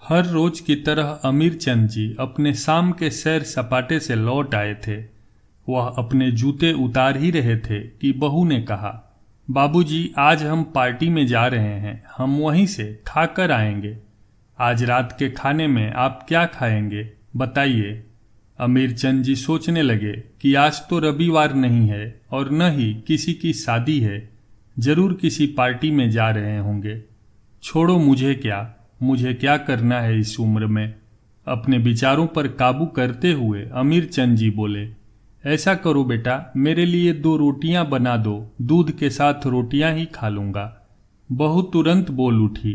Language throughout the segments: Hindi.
हर रोज की तरह अमीरचंद जी अपने शाम के सैर सपाटे से लौट आए थे। वह अपने जूते उतार ही रहे थे कि बहू ने कहा, बाबूजी आज हम पार्टी में जा रहे हैं, हम वहीं से खा कर आएंगे। आज रात के खाने में आप क्या खाएंगे बताइए। अमीरचंद जी सोचने लगे कि आज तो रविवार नहीं है और न ही किसी की शादी है, जरूर किसी पार्टी में जा रहे होंगे। छोड़ो मुझे क्या करना है इस उम्र में। अपने विचारों पर काबू करते हुए अमीरचंद जी बोले, ऐसा करो बेटा, मेरे लिए 2 रोटियां बना दो, दूध के साथ रोटियां ही खा लूंगा। बहू तुरंत बोल उठी,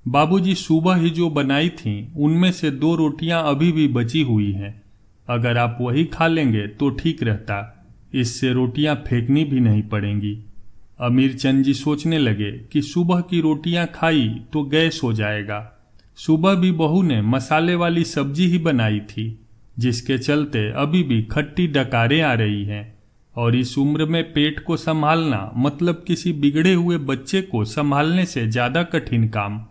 बाबूजी सुबह ही जो बनाई थीं उनमें से 2 रोटियां अभी भी बची हुई हैं, अगर आप वही खा लेंगे तो ठीक रहता, इससे रोटियां फेंकनी भी नहीं पड़ेंगी। अमीरचंद जी सोचने लगे कि सुबह की रोटियां खाई तो गैस हो जाएगा। सुबह भी बहू ने मसाले वाली सब्जी ही बनाई थी, जिसके चलते अभी भी खट्टी डकारें आ रही हैं, और इस उम्र में पेट को संभालना मतलब किसी बिगड़े हुए बच्चे को संभालने से ज्यादा कठिन काम।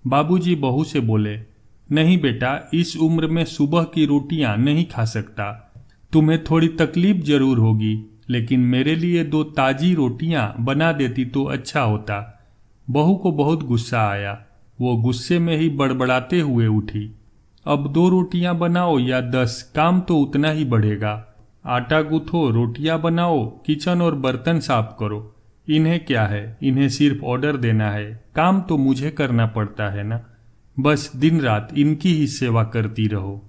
बाबूजी बहू से बोले, नहीं बेटा, इस उम्र में सुबह की रोटियां नहीं खा सकता। तुम्हें थोड़ी तकलीफ जरूर होगी, लेकिन मेरे लिए 2 ताजी रोटियां बना देती तो अच्छा होता। बहू को बहुत गुस्सा आया। वो गुस्से में ही बड़बड़ाते हुए उठी, अब 2 रोटियां बनाओ या 10, काम तो उतना ही बढ़ेगा। आटा गूंथो, रोटियां बनाओ, किचन और बर्तन साफ करो। इन्हें क्या है, इन्हें सिर्फ ऑर्डर देना है, काम तो मुझे करना पड़ता है ना। बस दिन रात इनकी ही सेवा करती रहो।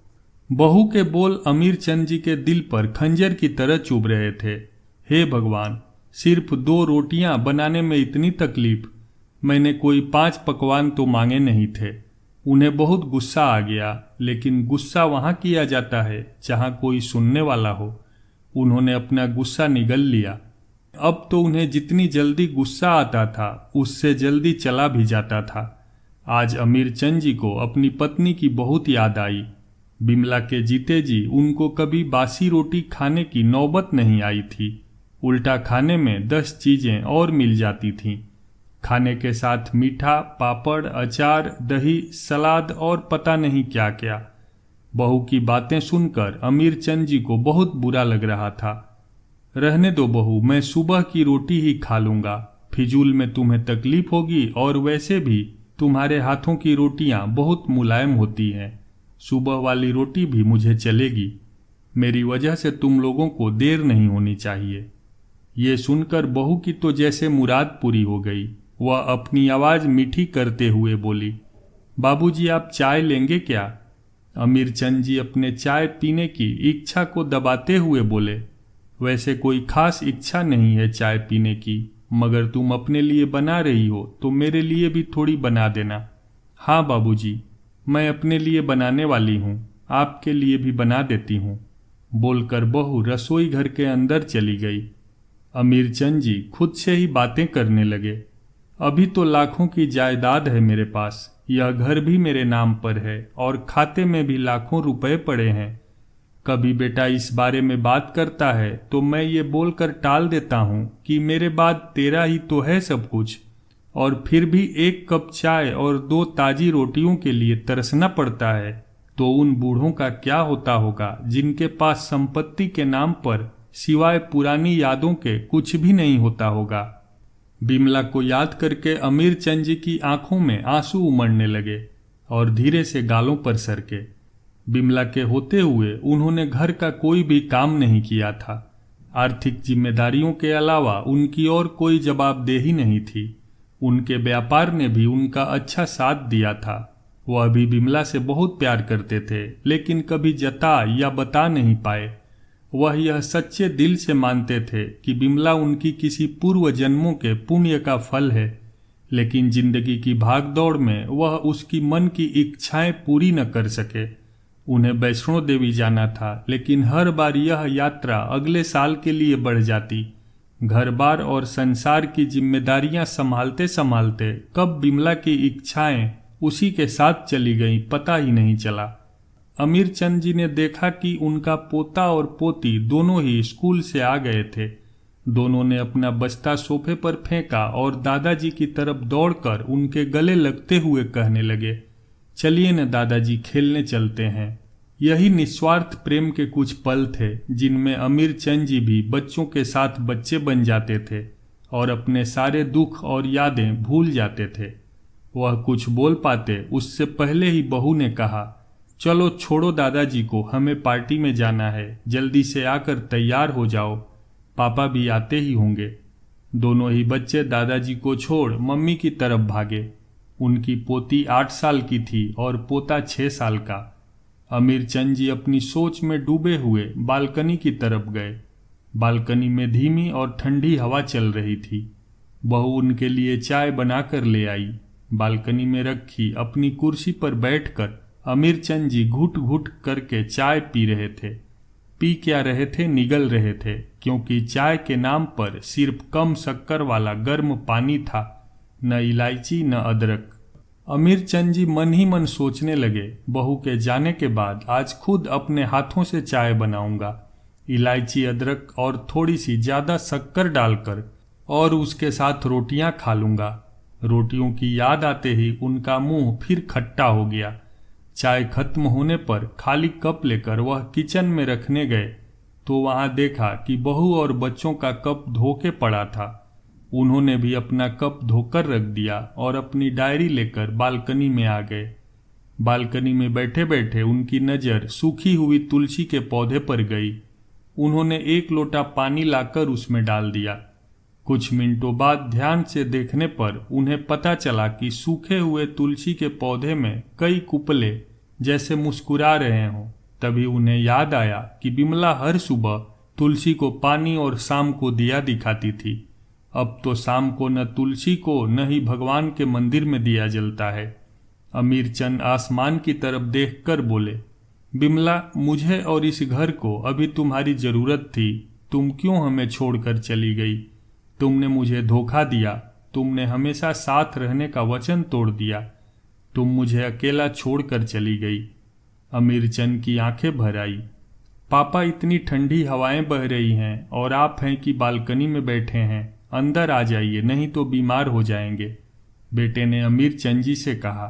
बहू के बोल अमीरचंद जी के दिल पर खंजर की तरह चुभ रहे थे। हे भगवान, सिर्फ 2 रोटियां बनाने में इतनी तकलीफ। मैंने कोई 5 पकवान तो मांगे नहीं थे। उन्हें बहुत गुस्सा आ गया, लेकिन गुस्सा वहां किया जाता है जहां कोई सुनने वाला हो। उन्होंने अपना गुस्सा निगल लिया। अब तो उन्हें जितनी जल्दी गुस्सा आता था उससे जल्दी चला भी जाता था। आज अमीरचंद जी को अपनी पत्नी की बहुत याद आई। बिमला के जीते जी उनको कभी बासी रोटी खाने की नौबत नहीं आई थी। उल्टा खाने में 10 चीजें और मिल जाती थीं। खाने के साथ मीठा, पापड़, अचार, दही, सलाद और पता नहीं क्या क्या। बहू की बातें सुनकर अमीरचंद जी को बहुत बुरा लग रहा था। रहने दो बहू, मैं सुबह की रोटी ही खा लूंगा। फिजूल में तुम्हें तकलीफ होगी, और वैसे भी तुम्हारे हाथों की रोटियां बहुत मुलायम होती हैं। सुबह वाली रोटी भी मुझे चलेगी। मेरी वजह से तुम लोगों को देर नहीं होनी चाहिए। ये सुनकर बहू की तो जैसे मुराद पूरी हो गई। वह अपनी आवाज मीठी करते हुए बोली, बाबूजी आप चाय लेंगे क्या? अमीरचंद जी अपने चाय पीने की इच्छा को दबाते हुए बोले, वैसे कोई खास इच्छा नहीं है चाय पीने की, मगर तुम अपने लिए बना रही हो तो मेरे लिए भी थोड़ी बना देना। हाँ बाबूजी, मैं अपने लिए बनाने वाली हूँ, आपके लिए भी बना देती हूँ। बोलकर बहू रसोई घर के अंदर चली गई। अमीरचंद जी खुद से ही बातें करने लगे, अभी तो लाखों की जायदाद है मेरे पास, यह घर भी मेरे नाम पर है और खाते में भी लाखों रुपए पड़े हैं। कभी बेटा इस बारे में बात करता है तो मैं ये बोलकर टाल देता हूँ कि मेरे बाद तेरा ही तो है सब कुछ, और फिर भी 1 कप चाय और 2 ताजी रोटियों के लिए तरसना पड़ता है, तो उन बूढ़ों का क्या होता होगा जिनके पास संपत्ति के नाम पर सिवाय पुरानी यादों के कुछ भी नहीं होता होगा। बिमला को याद करके अमीरचंद जी की आंखों में आंसू उमड़ने लगे और धीरे से गालों पर सरके। बिमला के होते हुए उन्होंने घर का कोई भी काम नहीं किया था। आर्थिक जिम्मेदारियों के अलावा उनकी और कोई जवाबदेही नहीं थी। उनके व्यापार ने भी उनका अच्छा साथ दिया था। वह भी बिमला से बहुत प्यार करते थे, लेकिन कभी जता या बता नहीं पाए। वह यह सच्चे दिल से मानते थे कि बिमला उनकी किसी पूर्व जन्मों के पुण्य का फल है, लेकिन जिंदगी की भागदौड़ में वह उसकी मन की इच्छाएं पूरी न कर सके। उन्हें वैष्णो देवी जाना था, लेकिन हर बार यह यात्रा अगले साल के लिए बढ़ जाती। घर बार और संसार की जिम्मेदारियां संभालते संभालते कब बिमला की इच्छाएं उसी के साथ चली गईं पता ही नहीं चला। अमीरचंद जी ने देखा कि उनका पोता और पोती दोनों ही स्कूल से आ गए थे। दोनों ने अपना बस्ता सोफे पर फेंका और दादाजी की तरफ दौड़कर उनके गले लगते हुए कहने लगे, चलिए न दादाजी, खेलने चलते हैं। यही निस्वार्थ प्रेम के कुछ पल थे जिनमें अमीर चंद जी भी बच्चों के साथ बच्चे बन जाते थे और अपने सारे दुख और यादें भूल जाते थे। वह कुछ बोल पाते उससे पहले ही बहू ने कहा, चलो छोड़ो दादाजी को, हमें पार्टी में जाना है, जल्दी से आकर तैयार हो जाओ, पापा भी आते ही होंगे। दोनों ही बच्चे दादाजी को छोड़ मम्मी की तरफ भागे। उनकी पोती 8 साल की थी और पोता 6 साल का। अमीर चंद जी अपनी सोच में डूबे हुए बालकनी की तरफ गए। बालकनी में धीमी और ठंडी हवा चल रही थी। बहू उनके लिए चाय बनाकर ले आई। बालकनी में रखी अपनी कुर्सी पर बैठकर अमीर चंद जी घुट घुट करके चाय पी रहे थे। पी क्या रहे थे, निगल रहे थे, क्योंकि चाय के नाम पर सिर्फ कम शक्कर वाला गर्म पानी था, न इलायची न अदरक। अमीर चंद जी मन ही मन सोचने लगे, बहू के जाने के बाद आज खुद अपने हाथों से चाय बनाऊंगा, इलायची अदरक और थोड़ी सी ज्यादा शक्कर डालकर, और उसके साथ रोटियां खा लूंगा। रोटियों की याद आते ही उनका मुंह फिर खट्टा हो गया। चाय खत्म होने पर खाली कप लेकर वह किचन में रखने गए तो वहां देखा कि बहू और बच्चों का कप धोके पड़ा था। उन्होंने भी अपना कप धोकर रख दिया और अपनी डायरी लेकर बालकनी में आ गए। बालकनी में बैठे बैठे उनकी नज़र सूखी हुई तुलसी के पौधे पर गई। उन्होंने 1 लोटा पानी लाकर उसमें डाल दिया। कुछ मिनटों बाद ध्यान से देखने पर उन्हें पता चला कि सूखे हुए तुलसी के पौधे में कई कुपले जैसे मुस्कुरा रहे हों। तभी उन्हें याद आया कि बिमला हर सुबह तुलसी को पानी और शाम को दिया दिखाती थी। अब तो शाम को न तुलसी को न ही भगवान के मंदिर में दिया जलता है। अमीर चंद आसमान की तरफ देखकर बोले, बिमला, मुझे और इस घर को अभी तुम्हारी जरूरत थी। तुम क्यों हमें छोड़कर चली गई? तुमने मुझे धोखा दिया। तुमने हमेशा साथ रहने का वचन तोड़ दिया। तुम मुझे अकेला छोड़कर चली गई। अमीर चंद की आंखें भर आई। पापा, इतनी ठंडी हवाएं बह रही हैं और आप हैं कि बालकनी में बैठे हैं। अंदर आ जाइए, नहीं तो बीमार हो जाएंगे, बेटे ने अमीर चंद जी से कहा।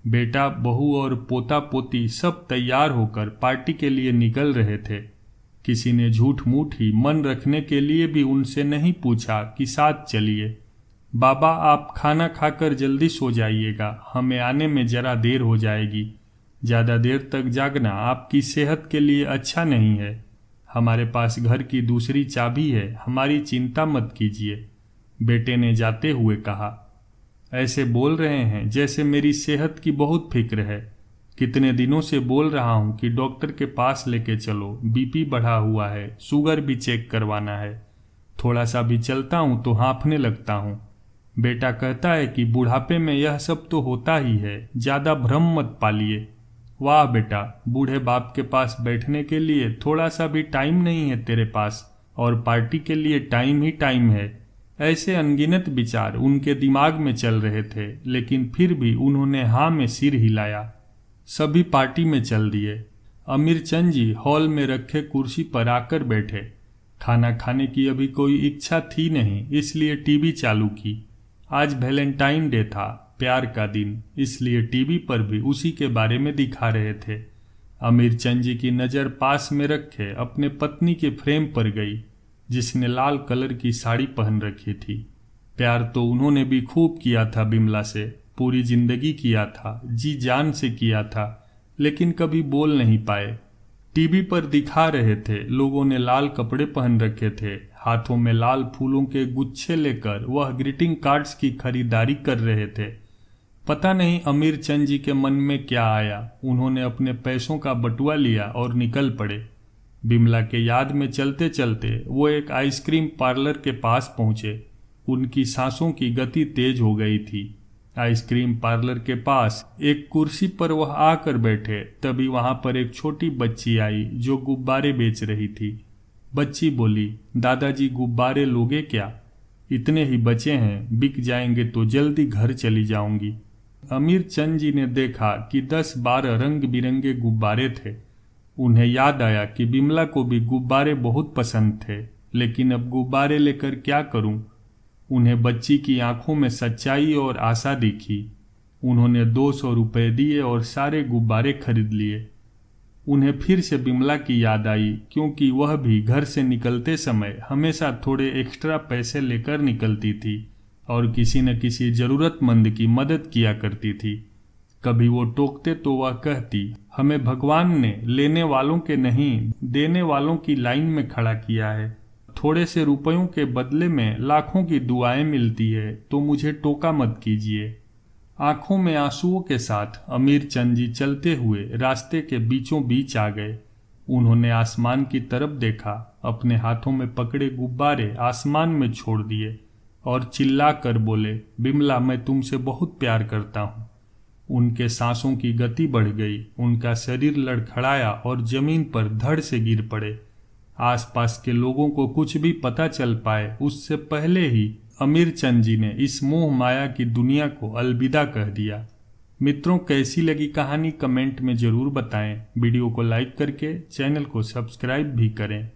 बेटा, बहू और पोता पोती सब तैयार होकर पार्टी के लिए निकल रहे थे। किसी ने झूठ मूठ ही मन रखने के लिए भी उनसे नहीं पूछा कि साथ चलिए। बाबा, आप खाना खाकर जल्दी सो जाइएगा, हमें आने में जरा देर हो जाएगी। ज़्यादा देर तक जागना आपकी सेहत के लिए अच्छा नहीं है। हमारे पास घर की दूसरी चाबी है, हमारी चिंता मत कीजिए, बेटे ने जाते हुए कहा। ऐसे बोल रहे हैं जैसे मेरी सेहत की बहुत फिक्र है। कितने दिनों से बोल रहा हूं कि डॉक्टर के पास लेके चलो, बीपी बढ़ा हुआ है, शुगर भी चेक करवाना है। थोड़ा सा भी चलता हूं तो हाँफने लगता हूं। बेटा कहता है कि बुढ़ापे में यह सब तो होता ही है, ज़्यादा भ्रम मत पालिए। वाह बेटा, बूढ़े बाप के पास बैठने के लिए थोड़ा सा भी टाइम नहीं है तेरे पास, और पार्टी के लिए टाइम ही टाइम है। ऐसे अनगिनत विचार उनके दिमाग में चल रहे थे, लेकिन फिर भी उन्होंने हाँ में सिर हिलाया। सभी पार्टी में चल दिए। अमीर चंद जी हॉल में रखे कुर्सी पर आकर बैठे। खाना खाने की अभी कोई इच्छा थी नहीं, इसलिए टीवी चालू की। आज वैलेंटाइन डे था, प्यार का दिन, इसलिए टीवी पर भी उसी के बारे में दिखा रहे थे। अमीर चंद जी की नज़र पास में रखे अपने पत्नी के फ्रेम पर गई, जिसने लाल कलर की साड़ी पहन रखी थी। प्यार तो उन्होंने भी खूब किया था बिमला से, पूरी जिंदगी किया था, जी जान से किया था, लेकिन कभी बोल नहीं पाए। टीवी पर दिखा रहे थे, लोगों ने लाल कपड़े पहन रखे थे, हाथों में लाल फूलों के गुच्छे लेकर वह ग्रीटिंग कार्ड्स की खरीदारी कर रहे थे। पता नहीं अमीर चंद जी के मन में क्या आया, उन्होंने अपने पैसों का बटुआ लिया और निकल पड़े। बिमला के याद में चलते चलते वो एक आइसक्रीम पार्लर के पास पहुंचे। उनकी सांसों की गति तेज हो गई थी। आइसक्रीम पार्लर के पास एक कुर्सी पर वह आकर बैठे, तभी वहां पर एक छोटी बच्ची आई जो गुब्बारे बेच रही थी। बच्ची बोली, दादाजी गुब्बारे लोगे क्या? इतने ही बचे हैं, बिक जाएंगे तो जल्दी घर चली जाऊंगी। अमीर चंद जी ने देखा कि 10-12 रंग बिरंगे गुब्बारे थे। उन्हें याद आया कि बिमला को भी गुब्बारे बहुत पसंद थे, लेकिन अब गुब्बारे लेकर क्या करूं? उन्हें बच्ची की आंखों में सच्चाई और आशा दिखी। उन्होंने 200 रुपये दिए और सारे गुब्बारे खरीद लिए। उन्हें फिर से बिमला की याद आई, क्योंकि वह भी घर से निकलते समय हमेशा थोड़े एक्स्ट्रा पैसे लेकर निकलती थी और किसी न किसी ज़रूरतमंद की मदद किया करती थी। कभी वो टोकते तो वह कहती, हमें भगवान ने लेने वालों के नहीं देने वालों की लाइन में खड़ा किया है। थोड़े से रुपयों के बदले में लाखों की दुआएं मिलती है, तो मुझे टोका मत कीजिए। आंखों में आंसुओं के साथ अमीर चंद जी चलते हुए रास्ते के बीचों बीच आ गए। उन्होंने आसमान की तरफ देखा, अपने हाथों में पकड़े गुब्बारे आसमान में छोड़ दिए और चिल्ला कर बोले, बिमला, मैं तुमसे बहुत प्यार करता हूँ। उनके सांसों की गति बढ़ गई, उनका शरीर लड़खड़ाया और जमीन पर धड़ से गिर पड़े। आसपास के लोगों को कुछ भी पता चल पाए उससे पहले ही अमीर चंद जी ने इस मोह माया की दुनिया को अलविदा कह दिया। मित्रों, कैसी लगी कहानी कमेंट में ज़रूर बताएं। वीडियो को लाइक करके चैनल को सब्सक्राइब भी करें।